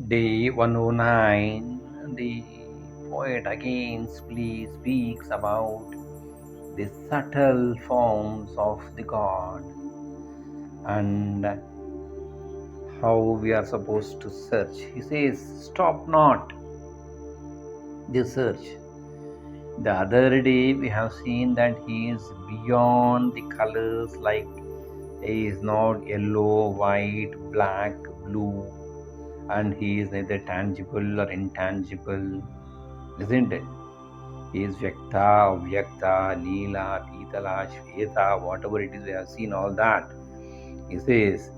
Day 109, the poet again speaks about the subtle forms of the God and how we are supposed to search. He says, stop not the search. The other day we have seen that he is beyond the colors, like he is not yellow, white, black, blue, and he is neither tangible or intangible, isn't it? He is Vyakta, Avyakta, Neela, Pitala, Shveta, whatever it is, we have seen all that. He says,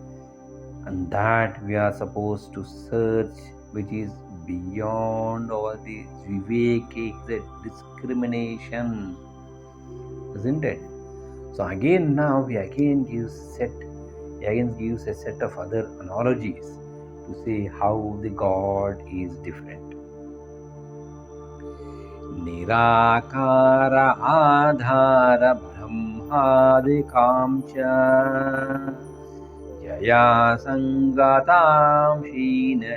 and that we are supposed to search, which is beyond all these Vivek, the discrimination, isn't it? So again, now he again gives a set of other analogies to say how the God is different. निराकार आधार ब्रह्मादिकां च जया संगतां हीनलेवेदवाचा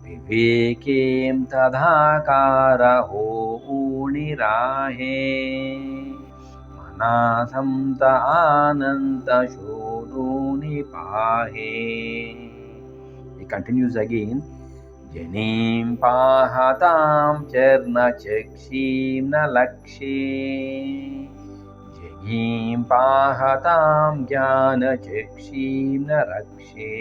विवेकें तदाकार होनिराहे मनासंत आनंद शोधोनि पाहे. He continues again. जनीं पाहतां चर्णचक्षीं न लक्ष्ये जगीं पाहतां ज्ञानचक्षीं न रक्ष्ये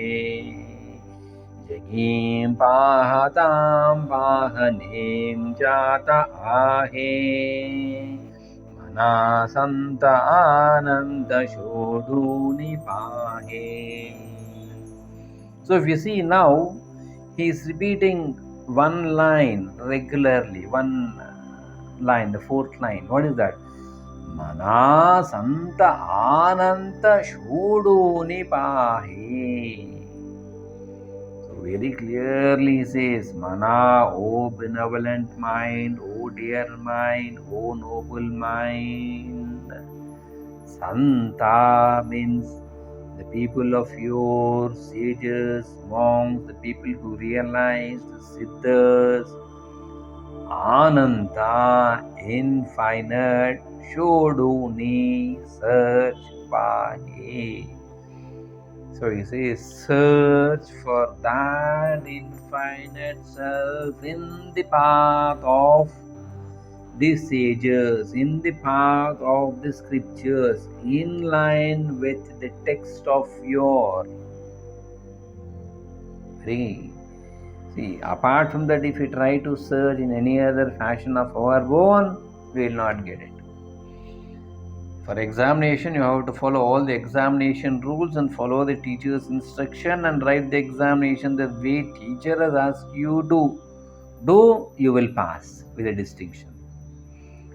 जगीं पाहतां पाहनें जात आहे मनासंत आनंद शोधूनि पाहे. So if you see now, he is repeating one line regularly, one line, the fourth line. What is that? Mana Santa Ananta Shoduni Pahe. So very clearly he says, Mana, O benevolent mind, O dear mind, O noble mind. Santa means the people of yore, sages, monks, the people who realized, siddhas, ananta, infinite, shoduni, search, pahe. So he says, search for that infinite self in the path of the sages, in the path of the scriptures, in line with the text of your. See, apart from that, if we try to search in any other fashion of our own, we will not get it. For examination, you have to follow all the examination rules and follow the teacher's instruction and write the examination the way teacher has asked you to do, you will pass with a distinction.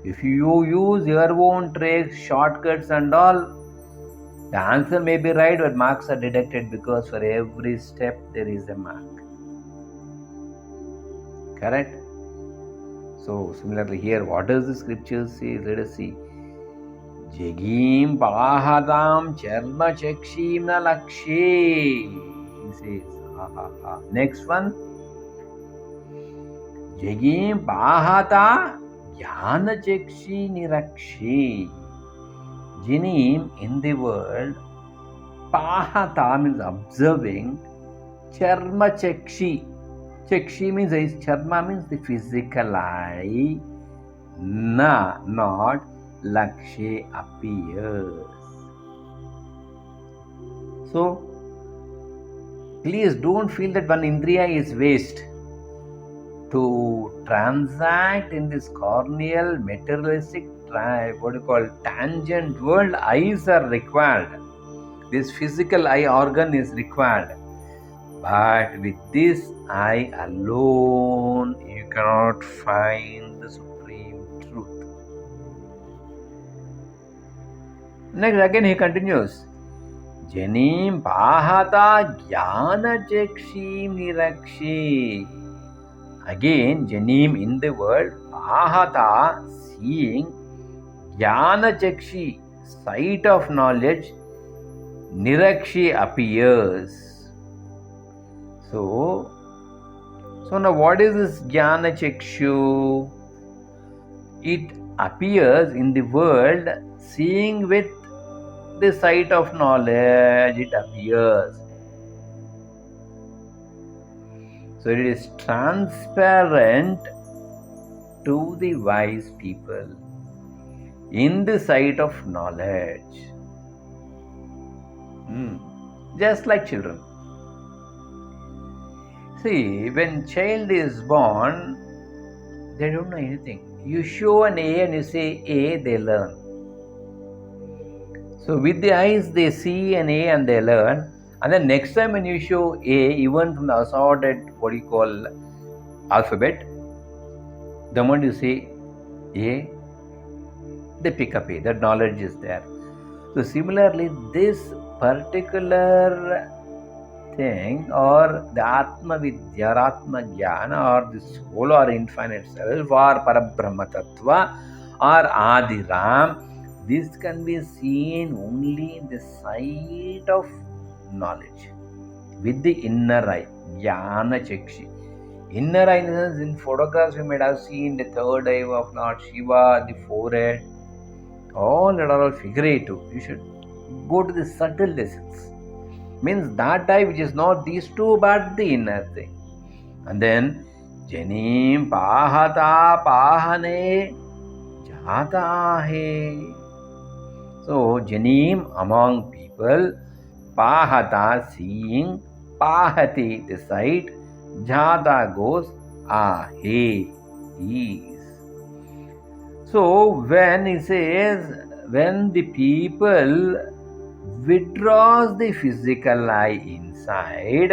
If you use your own tricks, shortcuts and all, the answer may be right, but marks are deducted because for every step there is a mark. Correct? So similarly here, what does the scripture say? Let us see. Jagim Bahadam Charma Chakshim na Lakshe. He says, Next one. Jagim Bahata Jnana Chakshi Nirakshi. Jinim in the world, Pahata means observing, Charma Chakshi. Chakshi means Charma means the physical eye, Na, not Lakshe appears. So, please don't feel that one Indriya is waste. To transact in this corneal, materialistic, tangent world, eyes are required. This physical eye organ is required. But with this eye alone, you cannot find the supreme truth. Next, again he continues. Janim Pahata Jnana Chakshim Nirakshi. Again, Janim in the world, Pahata, seeing, Jnana Chakshi, sight of knowledge, Nirakshi appears. So now what is this Jnana Chakshu? It appears in the world seeing with the sight of knowledge, it appears. So it is transparent to the wise people in the sight of knowledge. Just like children. See, when child is born, they don't know anything. You show an A and you say A, they learn. So with the eyes, they see an A and they learn. And then next time when you show A, even from the assorted, alphabet, the moment you say A, they pick up A. That knowledge is there. So similarly, this particular thing, or the Atma Vidya, or Atma Jnana, or the soul or infinite self, or Parabrahma Tattva, or Adiram, this can be seen only in the sight of knowledge, with the inner eye, Jnana Chakshi. Inner eye, in the sense, in photographs you might have seen the third eye of Lord Shiva, the forehead, all that are all figurative. You should go to the subtle lessons. Means that eye which is not these two but the inner thing. And then Janim Pahata Pahane Jata He. So Janim among people, Pahata seeing, Pahati the sight, Jata goes Ahe is. So when he says, when the people withdraws the physical eye inside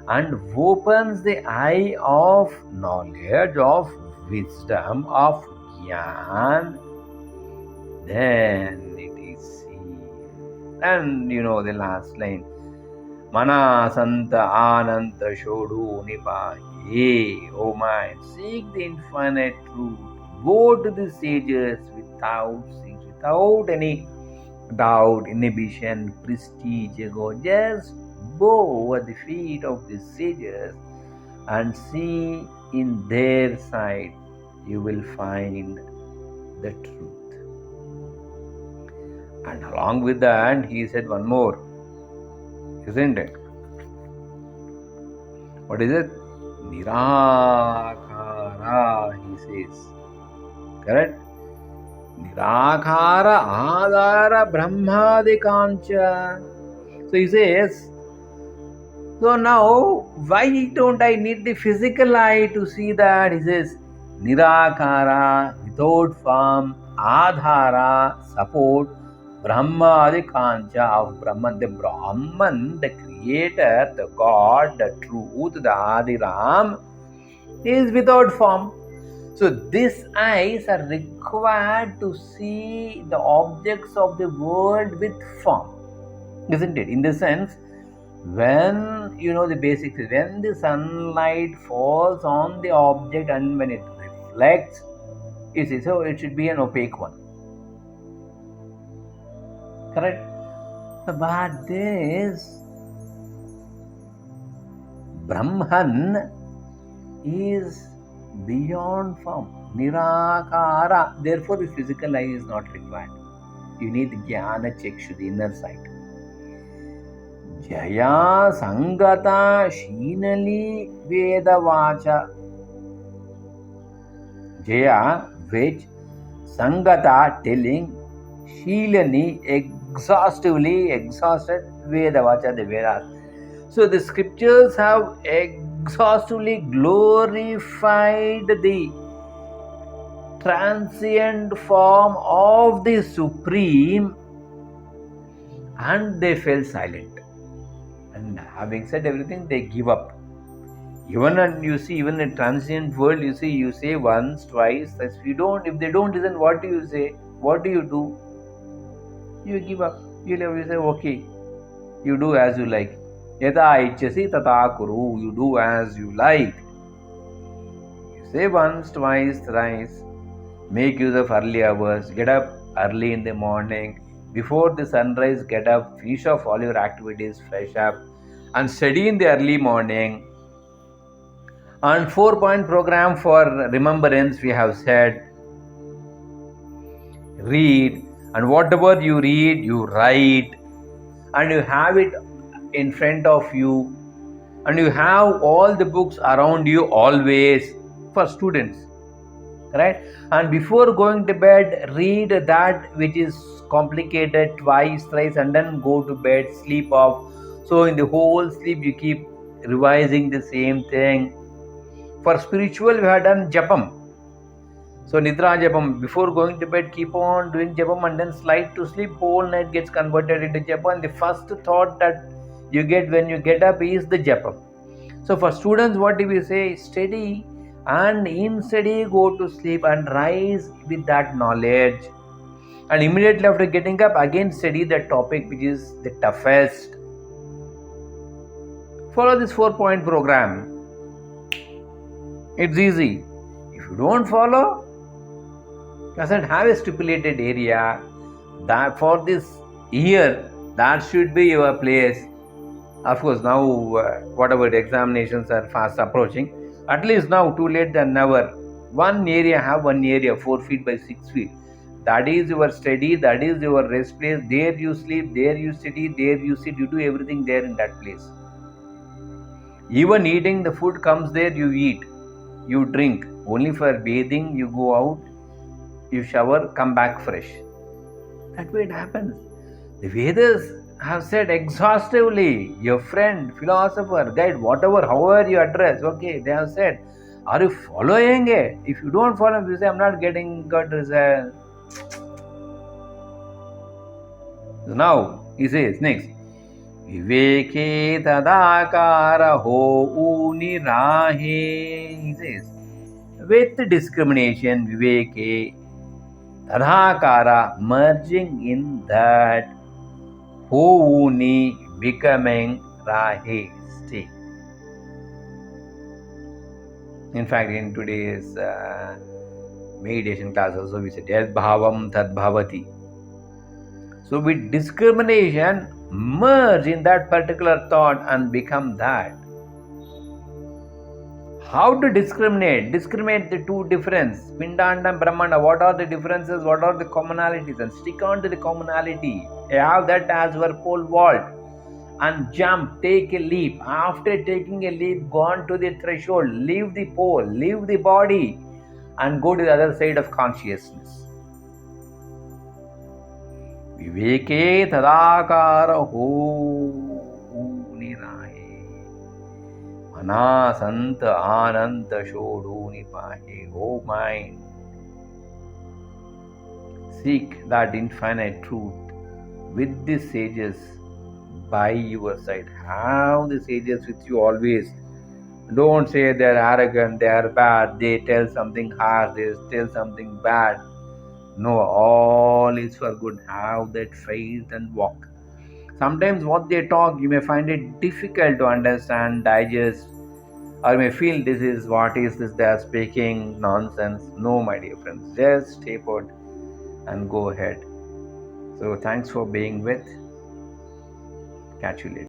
and opens the eye of knowledge, of wisdom, of Gyan, then it is seen. And the last line, Mana Santa Ananta Shodu Nipahi. O mind, seek the infinite truth. Go to the sages without any doubt, inhibition, prestige, ego. Just bow at the feet of the sages and see in their sight you will find the truth. And along with that, he said one more, isn't it? What is it? Nirakara, he says. Correct? Nirakara Adara Brahmadikancha. So he says, so now why don't I need the physical eye to see that? He says, Nirakara, without form, Adhara, support, Brahmadikancha of Brahman, the Brahman, the creator, the God, the truth, the Adiram, is without form. So these eyes are required to see the objects of the world with form, isn't it? In the sense, when the basics is, when the sunlight falls on the object and when it reflects, you see, so it should be an opaque one. Correct? But this Brahman is beyond form, Nirakara. Therefore, the physical eye is not required. You need Jnana Chakshu, the inner sight. Jaya Sangata Shinali Vedavacha. Jaya, which, Sangata, telling, Shilani, exhausted, Vedavacha, the Vedas. So the scriptures have exhaustively glorified the transient form of the Supreme, and they fell silent. And having said everything, they give up. Even in a transient world, you say once, twice. If they don't listen, what do you say? What do? You give up. You say, okay, you do as you like. Yata ichasi tata kuru. You do as you like. You say once, twice, thrice. Make use of early hours. Get up early in the morning. Before the sunrise, get up, finish off all your activities, fresh up, and study in the early morning. On 4-point program for remembrance, we have said read, and whatever you read, you write, and you have it in front of you, and you have all the books around you always for students, right? And before going to bed, read that which is complicated twice, thrice, and then go to bed, sleep off. So in the whole sleep, you keep revising the same thing. For spiritual, we have done japam. So Nidra Japam, before going to bed, keep on doing Japam and then slide to sleep. Whole night gets converted into Japam. The first thought that you get when you get up is the Japam. So for students, what do we say? Study, and in study go to sleep and rise with that knowledge. And immediately after getting up, again study the topic which is the toughest. Follow this 4-point program. It's easy. If you don't follow, doesn't have a stipulated area, that for this year that should be your place. Of course, now whatever the examinations are fast approaching, at least now too late than never. One area, have one area 4 feet by 6 feet. That is your study, that is your rest place. There you sleep, there you study, there you sit, you do everything there in that place. Even eating, the food comes there, you eat, you drink. Only for bathing, you go out, you shower, come back fresh. That way it happens. The Vedas have said exhaustively, your friend, philosopher, guide, whatever, however you address, okay, they have said, are you following it? If you don't follow, you say, I'm not getting good result. So now, he says, next, Viveke tadakara ho unirahe. He says, with discrimination, Viveke tadakara, merging in that, Houni, becoming Rahe, state. In fact, in today's meditation class also we said Yad Bhavam Tad Bhavati. So with discrimination, merge in that particular thought and become that. How to discriminate? Discriminate the two differences. Pindanda and Brahmana. What are the differences? What are the commonalities? And stick on to the commonality. Have that as your pole vault. And jump, take a leap. After taking a leap, go on to the threshold, leave the pole, leave the body, and go to the other side of consciousness. Viveke tadakara ho nirahe. Manasanta ananta shodu nipahe. O mind, seek that infinite truth with the sages by your side. Have the sages with you always. Don't say they're arrogant, they are bad, they tell something harsh, they tell something bad. No, all is for good. Have that faith and walk. Sometimes what they talk, you may find it difficult to understand, digest, or you may feel this is what is this they are speaking nonsense. No, my dear friends, just stay put and go ahead. So thanks for being with. Catch you later.